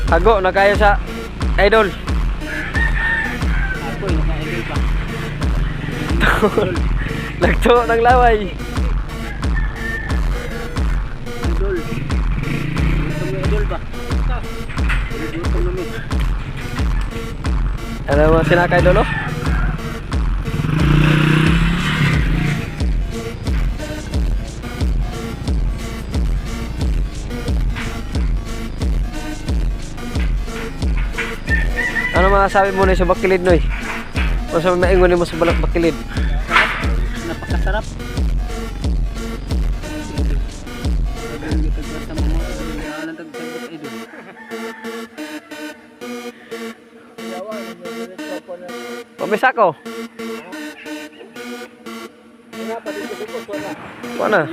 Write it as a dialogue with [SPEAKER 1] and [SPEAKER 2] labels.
[SPEAKER 1] Hago na kayo sa idol.
[SPEAKER 2] Ako yung naka-idol pa.
[SPEAKER 1] Lagto ng laway.
[SPEAKER 2] Idol. Gusto mo idol ba? Gusto mo namin.
[SPEAKER 1] Ano mo sinakay idol oh? Ano masasabi mo na sa bakilid noy? O sa maingon mo sa balak bakilid?
[SPEAKER 2] Napakasarap.
[SPEAKER 1] Pamisa ko. Mana?